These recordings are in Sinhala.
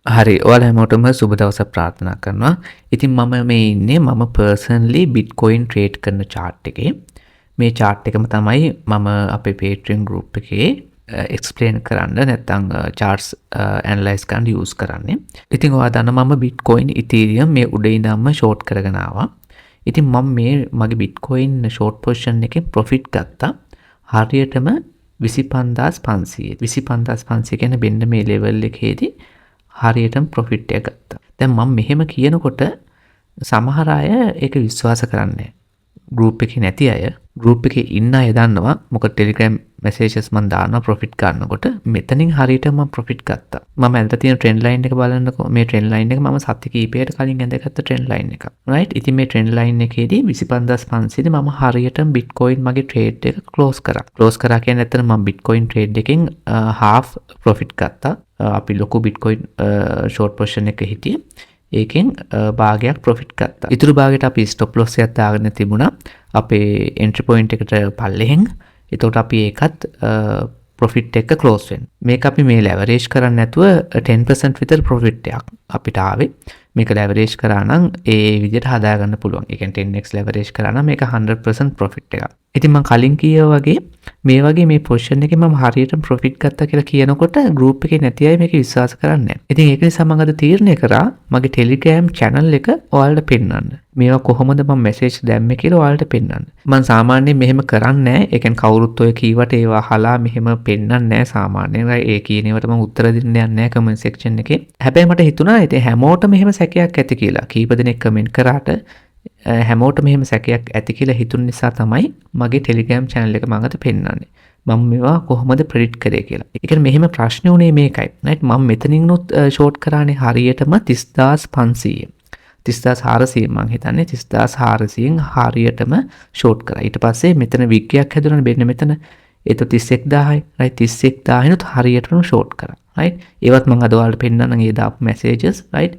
හරි ඔයාලා හැමෝටම සුබ දවසක් ප්‍රාර්ථනා කරනවා. ඉතින් මම මේ ඉන්නේ මම පර්සනලි බිට්කොයින් ට්‍රේඩ් කරන chart එකේ. මේ chart එකම තමයි මම අපේ Patreon group එකේ explain කරන්න නැත්නම් charts analyze කරන්න use කරන්නේ. ඉතින් ඔයා දන්නා මම Bitcoin Ethereum මේ උඩ ඉඳන්ම short කරගෙන ආවා. ඉතින් මම මේ මගේ Bitcoin short position එකෙන් profit ගත්තා. හරියටම 25500. 25500 කියන්නේ මෙන්න මේ level එකේදී හරියටම ප්‍රොෆිට් එක ගත්තා. දැන් මම මෙහෙම කියනකොට සමහර අය ඒක විශ්වාස කරන්නේ නැහැ. ගෲප් එකේ නැති අය, ගෲප් එකේ ඉන්න අය දන්නවා. මොකද Telegram messages මම දානවා ප්‍රොෆිට් ගන්නකොට මෙතනින් හරියටම මම ප්‍රොෆිට් ගත්තා. මම ඇඳලා තියෙන ට්‍රෙන්ඩ් ලයින් එක බලන්නකෝ. මේ ට්‍රෙන්ඩ් ලයින් එක මම සති කීපයකට කලින් ඇඳගත්ත ට්‍රෙන්ඩ් ලයින් එක. right? ඉතින් මේ ට්‍රෙන්ඩ් ලයින් එකේදී 25500 දී මම හරියටම Bitcoin මගේ ට්‍රේඩ් එක ක්ලෝස් කරා. ක්ලෝස් කරා කියන්නේ ඇත්තට මම Bitcoin ට්‍රේඩ් එකෙන් half ප්‍රොෆිට් ගත්තා. අපි ලොකු Bitcoin short position එක හිටියේ. ඒකෙන් භාගයක් ප්‍රොෆිට් ගත්තා. ඉතුරු භාගයට අපි stop loss එකක් දාගෙන තිබුණා. අපේ entry point එකට පල්ලෙහෙන්. එතකොට අපි ඒකත් ප්‍රොෆිට් එක ක්ලෝස් වෙන්න. මේක අපි මේ leverage කරන්නේ නැතුව 10% විතර ප්‍රොෆිට් එකක් අපිට ආවේ. මේක leverage කරා නම් ඒ විදිහට හදා ගන්න පුළුවන්. ඒ කියන්නේ 10x leverage කරා නම් මේක 100% ප්‍රොෆිට් එකක්. ඉතින් මම කලින් කිව්වා වගේ මේ වගේ මේ පොසිෂන් එකේ මම හරියටම ප්‍රොෆිට් ගත්තා කියලා කියනකොට ගෲප් එකේ නැති අය මේක විශ්වාස කරන්නේ නැහැ. ඉතින් ඒක නිසා මම අද තීරණය කරා මගේ Telegram channel එක ඔයාලට පෙන්වන්න. මේවා කොහොමද මම මැසේජ් දැම්මේ කියලා ඔයාලට පෙන්වන්න. මම සාමාන්‍යයෙන් මෙහෙම කරන්නේ නැහැ. ඒ කියන්නේ කවුරුත් ඔය කීවට ඒවා අහලා මෙහෙම පෙන්වන්නේ නැහැ සාමාන්‍යයෙන්. ඒ කියන ඒවාට මම උත්තර දෙන්න යන්නේ නැහැ comment section එකේ. හැබැයි මට හිතුණා ඉතින් හැමෝටම එහෙම සැකයක් ඇති කියලා. කීප දෙනෙක් කමෙන්ට් කරාට හැමෝටම එහෙම සැකයක් ඇති කියලා හිතුන නිසා තමයි මගේ Telegram channel එක මම අද පෙන්වන්නේ. මම මේවා කොහොමද ප්‍රෙඩික්ට් කරේ කියලා. ඒ කියන්නේ මෙහෙම ප්‍රශ්නේ උනේ මේකයි. right මම මෙතනින්නුත් ෂෝට් කරානේ හරියටම 30500. 30400 මං හිතන්නේ 30400න් හරියටම ෂෝට් කරා. ඊට පස්සේ මෙතන විග්ගයක් හැදුණානේ මෙන්න මෙතන. ඒක 31000යි. right 31000නුත් හරියටම ෂෝට් කරා. right ඒවත් මම අද ඔයාලට පෙන්නන්නම් ඒ දාපු messages. right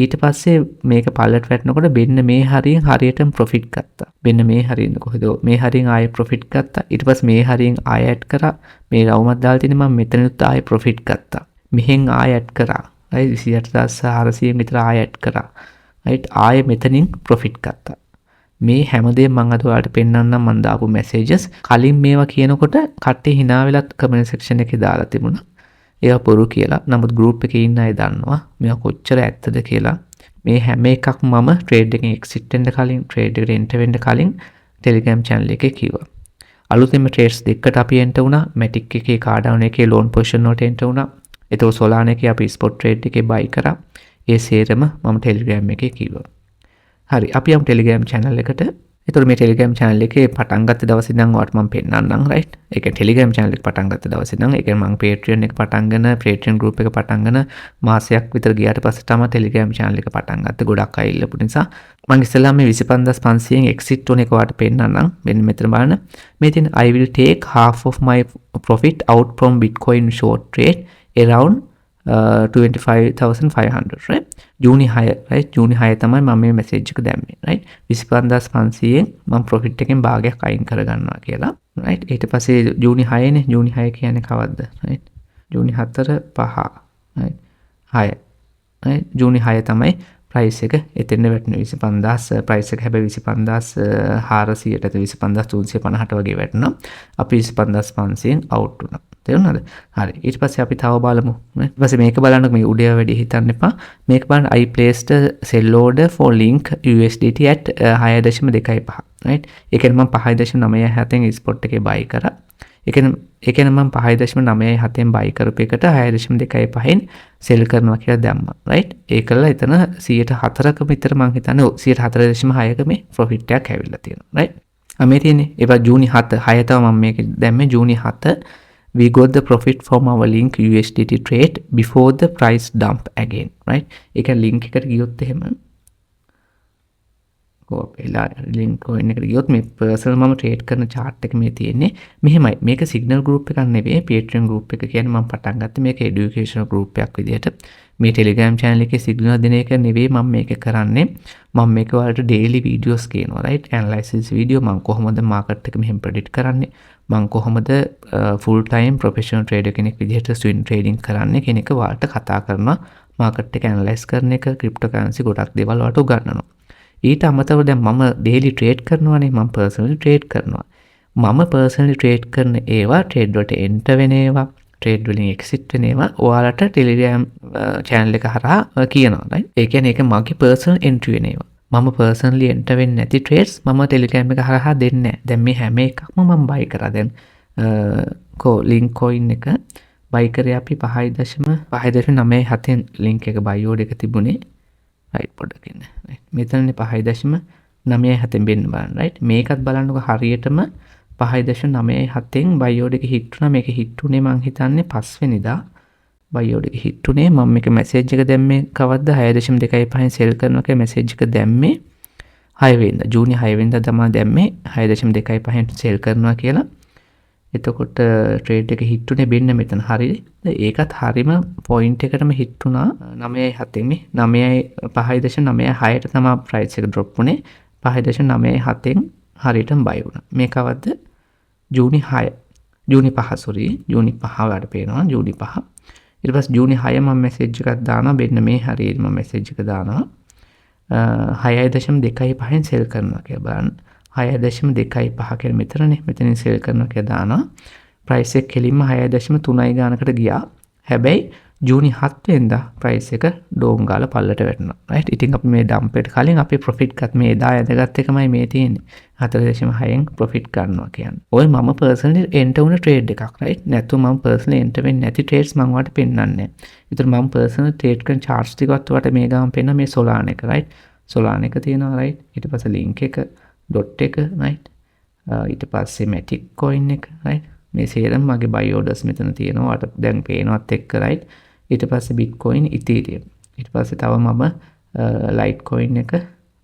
ඊට පස්සේ මේක පල්ලට වැටෙනකොට මෙන්න මේ හරියෙන් හරියටම ප්‍රොෆිට් ගත්තා. මෙන්න මේ හරියෙන් කොහෙද මේ හරියෙන් ආයෙ ප්‍රොෆිට් ගත්තා. ඊට පස්සේ මේ හරියෙන් ආයෙ ඇඩ් කරා. මේ රවුමක් දාලා තියෙන මම මෙතනත් ආයෙ ප්‍රොෆිට් ගත්තා. මෙහෙන් ආයෙ ඇඩ් කරා. right 28400 විතර ආයෙ ඇඩ් කරා. right ආයෙ මෙතනින් ප්‍රොෆිට් ගත්තා. මේ හැමදේම මම අද ඔයාලට පෙන්නන්නම් මම දාපු messages. කලින් මේවා කියනකොට කට්ටිය hina වෙලත් comment section එකේ දාලා තිබුණා. ඒවා බොරු කියලා. නමුත් group එකේ ඉන්න අය දන්නවා මේවා කොච්චර ඇත්තද කියලා. මේ හැම එකක්ම මම trade එකෙන් exit වෙන්න කලින්, trade එකට enter වෙන්න කලින් Telegram channel එකේ කිව්වා. අලුතෙන්ම trades දෙකකට අපි enter වුණා. Matic එකේ Cardano එකේ loan position වලට enter වුණා. ඒතකොට Solana එකේ අපි spot trade එකේ buy කරා. ඒ සේරම මම Telegram එකේ කිව්වා. හරි අපි යමු Telegram channel එකට. එතකොට මේ Telegram channel එකේ පටන් ගත්ත දවසේ ඉඳන් ඔයාලට මම පෙන්නන්නම් right. ඒ කියන්නේ Telegram channel එක පටන් ගත්ත දවසේ ඉඳන් ඒ කියන්නේ මම Patreon එක පටන්ගෙන Patreon group එක පටන්ගෙන මාසයක් විතර ගියාට පස්සේ තමයි Telegram channel එක පටන් ගත්තේ. ගොඩක් අය ඉල්ලපු නිසා මම ඉස්සෙල්ලාම මේ 25500න් exit වුණ එක ඔයාලට පෙන්නන්නම්. මෙන්න මෙතන බලන්න. මේ තියෙන I will take half of my profit out from Bitcoin short trade around 25,500 right. June 6 right ජූනි 6 තමයි මම මේ message එක දැම්මේ right 25500න් මම profit එකෙන් භාගයක් අයින් කරගන්නවා කියලා right ඊට පස්සේ ජූනි 6 නේ ජූනි 6 කියන්නේ කවද්ද right ජූනි 4 5 right 6 right ජූනි 6 තමයි price එක එතෙන් වැටෙන 25000 price එක හැබැයි 25400ට 25350ට වගේ වැටෙනවා අපි 25500න් out වුණා තේරුණාද හරි ඊට පස්සේ අපි තව බලමු ඊට පස්සේ මේක බලන්නකො මේ උඩේ වැඩි හිතන්න එපා මේක බලන්න I placed a sell order for link USDT at 6.25 right ඒ කියන්නේ මම 5.97න් spot එකේ buy කරා ඒ කියන්නේ මම 5.97න් buy කරපු එකට 6.25න් sell කරනවා කියලා දැම්මා right ඒකලා එතන 104ක විතර මම හිතන්නේ 104.6ක මේ profit එකක් ඇවිල්ලා තියෙනවා right මේ තියෙන්නේ ඒවා ජූනි 7 6 තමයි මම මේක දැම්මේ ජූනි 7 we got the profit from our link USDT trade before the price dump again right ඒක link එකට ගියොත් එහෙම කොහොමද link coin එකට ගියොත් මේ personal මම trade කරන chart එක මේ තියෙන්නේ මෙහෙමයි මේක signal group එකක් නෙවෙයි Patreon group එක කියන්නේ මම පටන් ගත්තේ මේක educational group එකක් විදිහට මේ Telegram channel එකේ signal දෙන එක නෙවෙයි මම මේක කරන්නේ මම මේක වලට daily videos කියනවා right analysis video මම කොහොමද market එක මෙහෙම predict කරන්නේ මම කොහොමද full time professional trader කෙනෙක් විදිහට swing trading කරන්නේ කියන එක ඔයාලට කතා කරනවා මාකට් එක ඇනලයිස් කරන එක, ක්‍රිප්ටෝකරන්සි ගොඩක් දේවල් වලට උගන්වනවා. ඊට අමතරව දැන් මම ඩේලි ට්‍රේඩ් කරනවානේ, මම පර්සනලි ට්‍රේඩ් කරනවා. මම පර්සනලි ට්‍රේඩ් කරන ඒවා, ට්‍රේඩ් වලට එන්ටර් වෙන ඒවා, ට්‍රේඩ් වලින් එක්සිට් වෙන ඒවා ඔයාලට ටෙලිග්‍රෑම් channel එක හරහා කියනවා. right? ඒ කියන්නේ ඒක මගේ පර්සනල් එන්ට්‍රි වෙන ඒවා. මම පර්සනලි එන්ටර් වෙන්නේ නැති ට්‍රේඩ්ස් මම ටෙලිග්‍රෑම් එක හරහා දෙන්නේ නැහැ. දැන් මේ හැම එකක්ම මම බයි කරා. දැන් ලින්ක් කොයින් එක බයි කරේ අපි 5.97 ලින්ක් එක බයි ඕඩ් එක තිබුණේ. රයිට් පොඩ්ඩක් ඉන්න. රයිට් මෙතනනේ 5.97 වෙන්න බලන්න. රයිට් මේකත් බලන්නකො හරියටම 5.97න් බයි ඕඩ් එක හිට් වුණා. මේක හිට් වුණේ මං හිතන්නේ 5 වෙනිදා බයි ඕඩ් එක හිට් වුණේ. මම මේක මැසේජ් එක දැම්මේ කවද්ද 6.25න් සෙල් කරනවා කියලා මැසේජ් එක දැම්මේ 6 වෙනිදා ජූනි 6 වෙනිදා තමයි දැම්මේ 6.25න් සෙල් කරනවා කියලා. එතකොට ට්‍රේඩ් එක හිට් වුණේ මෙන්න මෙතන. හරිද? ඒකත් හරිම පොයින්ට් එකටම හිට් වුණා 9.7 නේ. 5.96ට තමයි ප්‍රයිස් එක ඩ්‍රොප් වුණේ. 5.97න් හරියටම බයි වුණා. මේ කවද්ද? ජූනි 6. ජූනි 5 sorry. ජූනි 5 වලට පේනවා. ජූනි 5. ඊට පස්සේ ජූනි 6 මම මැසේජ් එකක් දානවා. මෙන්න මේ හරියට මම මැසේජ් එක දානවා. 6.25න් සෙල් කරනවා කියලා බලන්න. 6.25 කියලා මෙතනනේ. මෙතනින් සෙල් කරනවා කියලා දානවා. ප්‍රයිස් එක කෙලින්ම 6.3 ගානකට ගියා. හැබැයි ජූනි 7 වෙනිදා ප්‍රයිස් එක ඩෝම් ගාලා පල්ලට වැටුණා. රයිට්. ඉතින් අපි මේ ඩම්ප් එකට කලින් අපි ප්‍රොෆිට් ගත් මේ එදා ඇදගත් එකමයි මේ තියෙන්නේ. 4.6න් ප්‍රොෆිට් ගන්නවා කියන්නේ. ඔය මම පර්සනලි එන්ටර් වුණ ට්‍රේඩ් එකක්. රයිට්. නැත්නම් මම පර්සනලි එන්ටර් වෙන්නේ නැති ට්‍රේඩ්ස් මම ඔයාලට පෙන්වන්නේ නැහැ. ඒතර මම පර්සනල් ට්‍රේඩ් කරන charts ටිකවත් ඔයාලට මේ ගාම පෙන්න මේ Solana එක. රයිට්. Solana එක තියෙනවා. රයිට්. ඊට පස්සේ link එක dot එක. රයිට්. ඊට පස්සේ matic coin එක. රයිට්. මේ සේරම මගේ buy orders මෙතන තියෙනවා. ඔයාලට දැන් පේනවත් එක්ක. රයිට්. ඊට පස්සේ bitcoin ethereum. ඊට පස්සේ තව මම litecoin එක.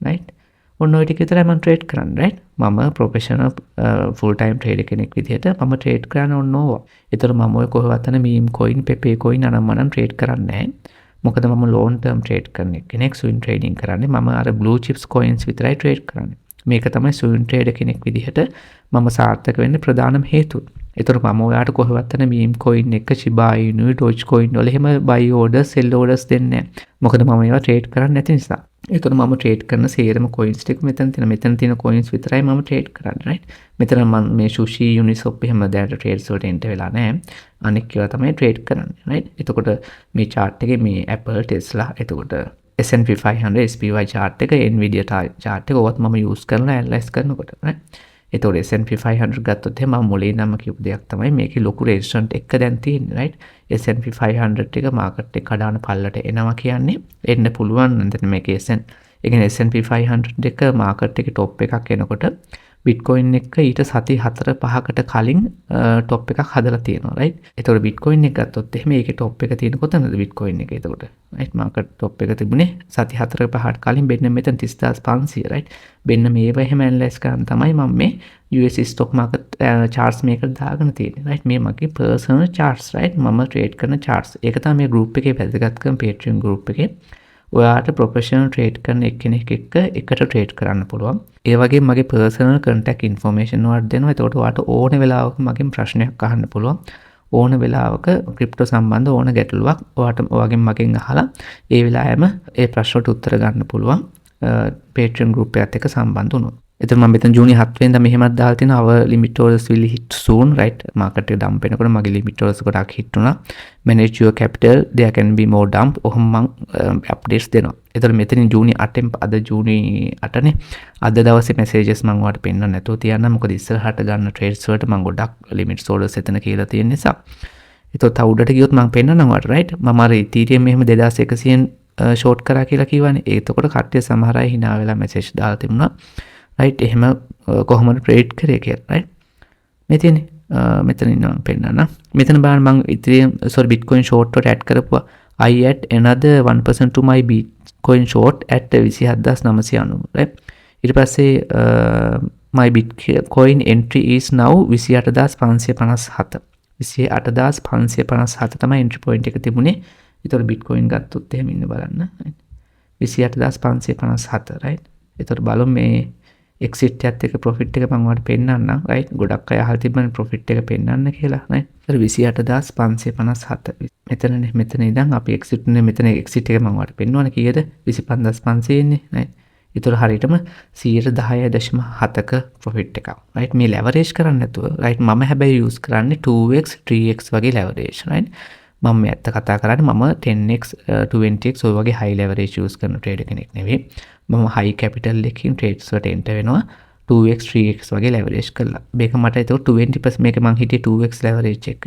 රයිට්. ඔන්න ඔය ටික විතරයි මම ට්‍රේඩ් කරන්නේ. රයිට්. මම ප්‍රොෆෙෂනල් ෆුල් ටයිම් ට්‍රේඩර් කෙනෙක් විදිහට මම ට්‍රේඩ් කරන්නේ ඔන්න ඕවා. ඒතර මම ඔය කොහොමවත් meme coin, pepe coin අනම්මනම් ට්‍රේඩ් කරන්නේ නැහැ. මොකද මම long term ට්‍රේඩ් කරන කෙනෙක්. swing trading කරන්නේ. මම අර blue chips coins විතරයි ට්‍රේඩ් කරන්නේ. මේක තමයි swing trader කෙනෙක් විදිහට මම සාර්ථක වෙන්න ප්‍රධානම හේතුව. ඒතර මම ඔයාලට කොහොමවත් meme coin එක, shiba inu, dogecoin වල එහෙම buy orders, sell orders දෙන්නේ නැහැ. මොකද මම ඒවා ට්‍රේඩ් කරන්නේ නැති නිසා. ඒතර මම ට්‍රේඩ් කරන සේරම coins ටික මෙතන තියෙන coins විතරයි මම ට්‍රේඩ් කරන්නේ. right? මෙතන මම මේ sushi, uniswap එහෙම දැනට ට්‍රේඩ්ස් වලට එන්ටර් වෙලා නැහැ. අනික් ඒවා තමයි ට්‍රේඩ් කරන්නේ. right? එතකොට මේ chart එකේ මේ Apple, Tesla, එතකොට S&P 500 SPY chart එක, Nvidia chart එක ඔවත් මම use කරලා analyze කරනකොට. right? එතකොට S&P 500 ගත්තොත් එහෙනම් මම මුලින් නම් කියපු දෙයක් තමයි මේකේ ලොකු resistance එක දැන් තියෙන්නේ. right? S&P 500 එක මාකට් එක කඩාන පල්ලට එනවා කියන්නේ එන්න පුළුවන්. දැන් මේකේ S&P 500 එක මාකට් එකේ টොප් එකක් එනකොට Bitcoin එක ඊට සති 4-5කට කලින් টොප් එකක් හදලා තියෙනවා. right? එතකොට Bitcoin එක ගත්තොත් එහෙම ඒකේ টොප් එක තියෙන කොතනද Bitcoin එක? එතකොට right මාකට් টොප් එක තිබුණේ සති 4-5කට කලින් මෙන්න මෙතන 30500. right? මෙන්න මේව එහෙම ඇනලයිස් කරන් තමයි මම මේ US stock market charts මේකට දාගෙන තියෙන්නේ. right? මේ මගේ personal charts. right? මම ට්‍රේඩ් කරන charts. ඒක තමයි මේ group එකේ වැදගත්කම. Patreon group එකේ ඔයාට ප්‍රොෆෙෂනල් ට්‍රේඩ් කරන එක්කෙනෙක් එක්ක එකට ට්‍රේඩ් කරන්න පුළුවන්. ඒ වගේම මගේ පර්සනල් කන්ටැක්ට් ඉන්ෆෝමේෂන් ඔයාලට දෙනවා. ඒකට ඔයාට ඕන වෙලාවක මගෙන් ප්‍රශ්නයක් අහන්න පුළුවන්. ඕන වෙලාවක ක්‍රිප්ටෝ සම්බන්ධ ඕන ගැටලුවක් ඔයාට ඔයගෙන් මගෙන් අහලා ඒ වෙලාවෙම ඒ ප්‍රශ්නට උත්තර ගන්න පුළුවන්. Patreon group එකත් එක්ක සම්බන්ධ වුණොත්. එතකොට මම මෙතන ජූනි 7 වෙනිදා මෙහෙමත් දාලා තියෙනවා our limit orders will hit soon. right? market එක dump වෙනකොට මගේ limit orders ගොඩක් hit වුණා. manage your capital, there can be more dump. ඔහොම මම updates දෙනවා. එතකොට මෙතනින් ජූනි 8න් අද ජූනි 8නේ අද දවසේ messages මම ඔයාලට පෙන්නන්න නැතුව තියන්න. මොකද ඉස්සරහට ගන්න trades වලට මම ගොඩක් limit orders එතන කියලා තියෙන නිසා. එතකොට තව උඩට ගියොත් මම පෙන්නන්නම් ඔයාලට. right? මම අර Ethereum මෙහෙම 2100න් ෂෝට් කරා කියලා කිව්වනේ. එතකොට කට්ටිය සමහර අය hina වෙලා message දාලා තිබුණා. right? එහෙම කොහොමද ට්‍රේඩ් කරේ කියලා. right? මේ තියෙන්නේ මෙතන ඉන්නවා පෙන්නන්න. මෙතන බලන්න මම Ethereum Bitcoin short එකට add කරපුවා. I add another 1% to my Bitcoin short at 27990. right? ඊට පස්සේ my Bitcoin entry is now 28557. 28557 තමයි entry point එක තිබුණේ. ඒතකොට Bitcoin ගත්තොත් එහෙම ඉන්න බලන්න. 28557. right? ඒතකොට බලමු මේ එක්සිට් එකත් එක්ක ප්‍රොෆිට් එක මම ඔයාලට පෙන්නන්නම් රයිට්. ගොඩක් අය අහලා තිබ්බනේ ප්‍රොෆිට් එක පෙන්නන්න කියලා නේ. ඒතර 28557 මෙතනනේ. මෙතන ඉඳන් අපි එක්සිට් නේ මෙතන එක්සිට් එක මම ඔයාලට පෙන්වන්නේ කීයද? 25500 ඉන්නේ නේ. ඒතර හරියටම 10.7ක ප්‍රොෆිට් එකක් රයිට්. මේ ලෙවරේජ් කරන්නේ නැතුව රයිට්. මම හැබැයි යූස් කරන්නේ 2x 3x වගේ ලෙවරේජ් රයිට්. මම මේ ඇත්ත කතා කරන්නේ මම 10x 20x ඔය වගේ හයි ලෙවරේජ් යූස් කරන ට්‍රේඩර් කෙනෙක් නෙවෙයි. මම හයි කැපිටල් එකකින් ට්‍රේඩ්ස් වලට එන්ටර් වෙනවා 2x 3x වගේ ලෙවරේජ් කරලා. මේක මට ඒක 20% මේක මං හිටියේ 2x ලෙවරේජ් එක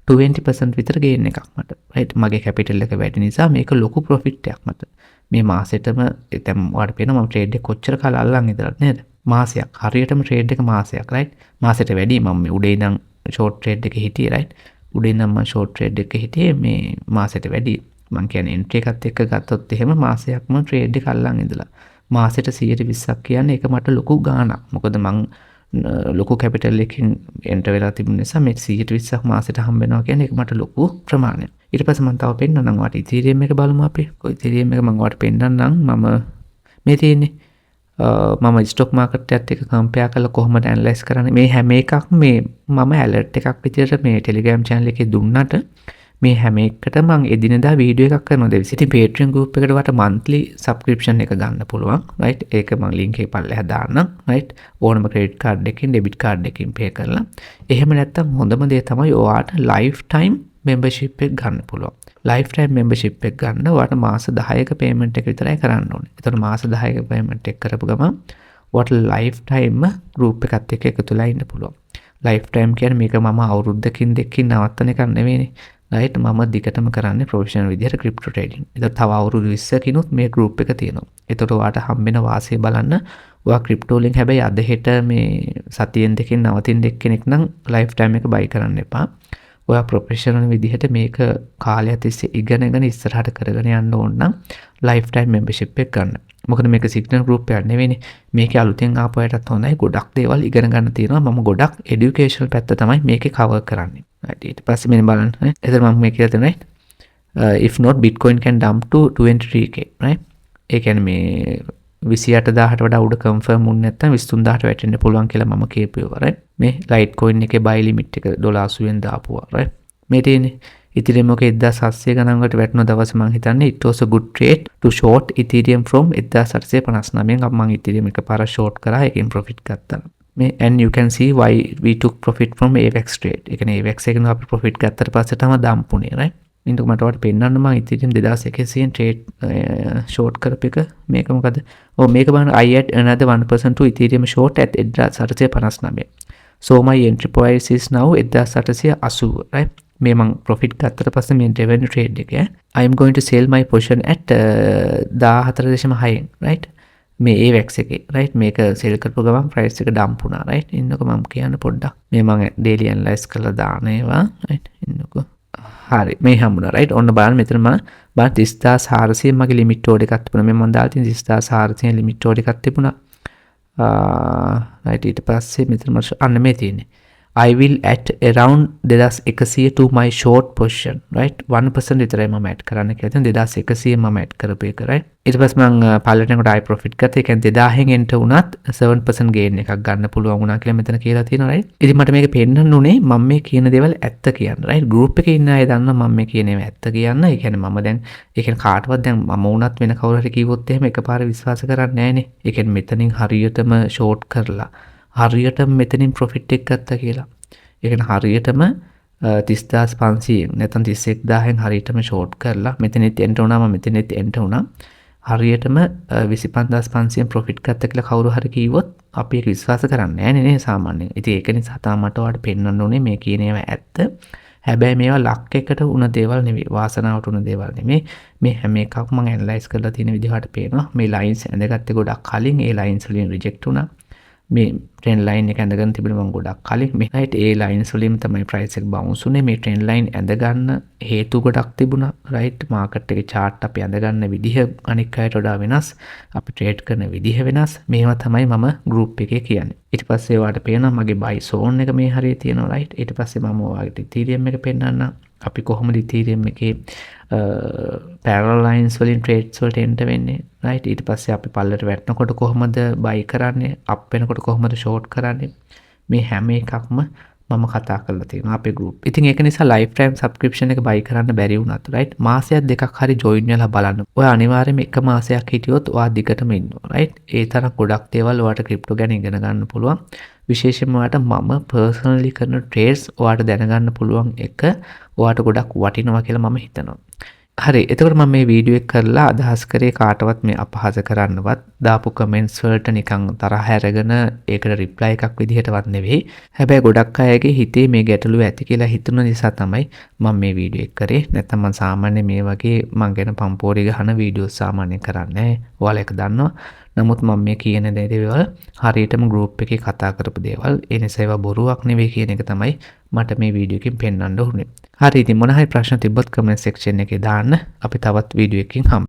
20% විතර ගේන් එකක් මට රයිට්. මගේ කැපිටල් එක වැඩි නිසා මේක ලොකු ප්‍රොෆිට් එකක් මට. මේ මාසෙටම දැන් ඔයාලට පේනවා මම ට්‍රේඩ් එක කොච්චර කාල අල්ලන් ඉඳලා නේද? මාසයක්. හරියටම ට්‍රේඩ් එක මාසයක් රයිට්. මාසෙට වැඩි මම මේ උඩේ ඉඳන් ෂෝට් ට්‍රේඩ් එකේ හිටියේ රයිට්. උඩේ ඉඳන් මම ෂෝට් ට්‍රේඩ් එකේ හිටියේ මේ මාසෙට වැඩි. මං කියන්නේ එන්ට්‍රි එකත් එක්ක ගත්තොත් එහෙම මාසයක්ම ට්‍රේඩ් එක අල්ලන් ඉඳලා. මාසෙට 120ක් කියන්නේ ඒක මට ලොකු ගාණක්. මොකද මං ලොකු කැපිටල් එකකින් එන්ටර් වෙලා තිබුණ නිසා මේ 120ක් මාසෙට හම්බ වෙනවා කියන්නේ ඒක මට ලොකු ප්‍රමාණයක්. ඊට පස්සේ මම තව පෙන්නන්නම් ඔයාලට ඉතීරියම් එක බලමු අපි. කොයි ඉතීරියම් එක මම ඔයාලට පෙන්නන්නම්. මම මේ තියෙන්නේ මම ස්ටොක් මාකට් එකත් එක්ක කම්පෙයාර් කරලා කොහොමද ඇනලයිස් කරන්නේ මේ හැම එකක්ම මේ මම ඇලර්ට් එකක් විදියට මේ ටෙලිග්‍රෑම් channel එකේ දුන්නට මේ හැම එකකට මම එදිනෙදා වීඩියෝ එකක් කරනවා. දෙවි ඉතින් Patreon group එකට වට monthly subscription එක ගන්න පුළුවන් right. ඒක මම link එක පල්ලෙහා දාන්නම් right. ඕනම credit card එකකින් debit card එකකින් pay කරලා. එහෙම නැත්නම් හොඳම දේ තමයි ඔයාට lifetime membership එක ගන්න පුළුවන්. lifetime membership එක ගන්න ඔයාට මාස 10ක payment එක විතරයි කරන්න ඕනේ. ඒතකොට මාස 10ක payment එක කරපු ගමන් ඔයාට lifetime group එකත් එක්ක එකතු වෙලා ඉන්න පුළුවන්. lifetime කියන්නේ මේක මම අවුරුද්දකින් දෙකකින් නවත්තන එකක් නෙවෙයිනේ. right. මම දිගටම කරන්නේ ප්‍රොෆෙෂනල් විදිහට ක්‍රිප්ටෝ ට්‍රේඩින්. ඒක තව අවුරුදු 20කිනුත් මේ group එක තියෙනවා. ඒතකොට ඔයාට හම්බෙන වාසිය බලන්න ඔයා ක්‍රිප්ටෝ වලින් හැබැයි අද හෙට මේ සතියෙන් දෙකකින් නවතින කෙනෙක් නම් lifetime එක buy කරන්න එපා. ඔයා ප්‍රොෆෙෂනල් විදිහට මේක කාලය තිස්සේ ඉගෙනගෙන ඉස්සරහට කරගෙන යන්න ඕන නම් lifetime membership එක ගන්න. මොකද මේක සිග්නල් group එකක් නෙවෙයිනේ. මේකේ අලුතෙන් ආපු අයටත් හොඳයි. ගොඩක් දේවල් ඉගෙන ගන්න තියෙනවා. මම ගොඩක් educational පැත්ත තමයි මේකේ cover කරන්නේ. right. ඊට පස්සේ මෙන්න බලන්න. එතන මම මේ කියලා තියෙනවා if not bitcoin can dump to 23k right. ඒ කියන්නේ මේ 28000ට වඩා උඩ කන්ෆර්ම් වුනේ නැත්නම් 23000ට වැටෙන්න පුළුවන් කියලා මම කියපුවා right. මේ Litecoin එකේ buy limit එක $80ෙන් දාපුවා right. මේ තියෙන්නේ Ethereum එක 1700 ගණන් වලට වැටෙන දවස් මම හිතන්නේ it was a good trade to short Ethereum from 1859න් මම Ethereum එකපාර short කරා ඒකෙන් profit ගත්තා. මේ and you can see why we took profit from AVAX trade. ඒ කියන්නේ AVAX එකෙන් අපි profit ගත්තට පස්සේ තමයි දම්පුනේ right. ඉන්ටු මට ඔයාලට පෙන්නන්න මම Ethereum 2100න් trade short කරපු එක මේක මොකද? ඔව් මේක බලන්න I had another 1% to Ethereum short at 1859. So my entry price is now 1880 right. මේ මම profit ගත්තට පස්සේ මේ revenue trade එක I am going to sell my position at 14.6 right. මේ AVAX එකේ right මේක sell කරපු ගමන් price එක dump වුණා right. ඉන්නකො මම කියන්න පොඩ්ඩක් මේ මම daily analyze කරලා දාන ඒවා right. ඉන්නකො හරි මේ හම්බුණා right. ඔන්න බලන්න මෙතන මම 30400 මගේ limit order එකක් තිබුණා. මේ මම දාලා තියෙන 30400 limit order එකක් තිබුණා. right ඊට පස්සේ මෙතන මම අන්න මේ තියෙන්නේ I will add around 2100 to my short position right 1% විතරයි මම add කරන්න කියලා තියෙන 2100 මම add කරපු එක right. ඊට පස්සේ මම පළවෙනි එකට I profit ගත්තා. ඒ කියන්නේ 2000න් enter වුණත් 7% gain එකක් ගන්න පුළුවන් වුණා කියලා මෙතන කියලා තියෙනවා right. ඉතින් මට මේක පෙන්නන්න උනේ මම මේ කියන දේවල් ඇත්ත කියන්න right. group එකේ ඉන්න අය දන්නවා මම මේ කියන ඒවා ඇත්ත කියන්න. ඒ කියන්නේ මම දැන් ඒ කියන්නේ කාටවත් දැන් මම වුණත් වෙන කවුරු හරි කිව්වොත් එහෙම එකපාර විශ්වාස කරන්නේ නැහනේ. ඒ කියන්නේ මෙතනින් හරියටම short කරලා හරියටම මෙතනින් profit එක ගත්තා කියලා. ඒ කියන්නේ හරියටම 30500 නැත්නම් 31000න් හරියටම short කරලා මෙතනෙත් enter වුණාම මෙතනෙත් enter වුණා. හරියටම 25500න් profit ගත්තා කියලා කවුරු හරි කිව්වොත් අපි ඒක විශ්වාස කරන්නේ නැහැ නේ සාමාන්‍යයෙන්. ඉතින් ඒක නිසා තමයි මට ඔයාලට පෙන්වන්න ඕනේ මේ කියන ඒවා ඇත්ත. හැබැයි මේවා ලක් එකට උන දේවල් නෙවෙයි. වාසනාවට උන දේවල් නෙමෙයි. මේ හැම එකක්ම මම ඇනලයිස් කරලා තියෙන විදිහට පේනවා. මේ lines ඇඳගත්තේ ගොඩක් කලින් ඒ lines වලින් reject වුණා. මේ trend line එක ඇඳගෙන තිබුණේ මම ගොඩක් කලින් මේ right ඒ lines වලින් තමයි price එක bounce උනේ. මේ trend line ඇඳ ගන්න හේතු ගොඩක් තිබුණා right. market එකේ chart අපි ඇඳ ගන්න විදිහ අනික් අයට වඩා වෙනස්. අපි trade කරන විදිහ වෙනස්. මේවා තමයි මම group එකේ කියන්නේ. ඊට පස්සේ ඔයාලට පේනවා මගේ buy zone එක මේ හරිය තියෙනවා right. ඊට පස්සේ මම ඔයාලට Ethereum එක පෙන්නන්න. අපි කොහොමද Ethereum එකේ පැරලල් ලයින්ස් වලින් ට්‍රේඩ්ස් වලට එන්ටර් වෙන්නේ රයිට්. ඊට පස්සේ අපි පල්ලට වැටෙනකොට කොහොමද බයි කරන්නේ, අප් වෙනකොට කොහොමද ෂෝට් කරන්නේ, මේ හැම එකක්ම මම කතා කරලා තියෙනවා අපේ ගෲප්. ඉතින් ඒක නිසා ලයිෆ් ටයිම් සබ්ස්ක්‍රිප්ෂන් එක බයි කරන්න බැරි වුණත් රයිට්, මාසයක් දෙකක් හරි ජොයින් වෙලා බලන්න. ඔය අනිවාර්යයෙන්ම එක මාසයක් හිටියොත් ඔයා දිගටම ඉන්නවා රයිට්. ඒ තරම් ගොඩක් දේවල් ඔයාට ක්‍රිප්ටෝ ගැන ඉගෙන ගන්න පුළුවන්. විශේෂයෙන්ම ඔයාට මම පර්සනලි කරන ට්‍රේඩ්ස් ඔයාට දැනගන්න පුළුවන් එක ඔයාට ගොඩක් වටිනවා කියලා මම හිතනවා. හරි, එතකොට මම මේ වීඩියෝ එක කරලා අදහස් කරේ කාටවත් මේ අපහාස කරන්නවත්, දාපු කමෙන්ට්ස් වලට නිකන් තරහ අරගෙන ඒකට රිප්ලයි එකක් විදිහටවත් නෙවෙයි. හැබැයි ගොඩක් අයගේ හිතේ මේ ගැටලුව ඇති කියලා හිතුන නිසා තමයි මම මේ වීඩියෝ එක කරේ. නැත්නම් මම සාමාන්‍යයෙන් මේ වගේ මං ගැන පම්පෝරි ගහන වීඩියෝස් සාමාන්‍යයෙන් කරන්නේ නැහැ. ඔයාලා ඒක දන්නවා. නමුත් මම මේ කියන දේවල් හරියටම ගෲප් එකේ කතා කරපු දේවල්. ඒ නිසා ඒවා බොරුවක් නෙවෙයි කියන එක තමයි මට මේ වීඩියෝ එකෙන් පෙන්වන්න උනේ. හරි, ඉතින් මොන හරි ප්‍රශ්න තිබ්බොත් කමෙන්ට් සෙක්ෂන් එකේ දාන්න. අපි තවත් වීඩියෝ එකකින් හම්බ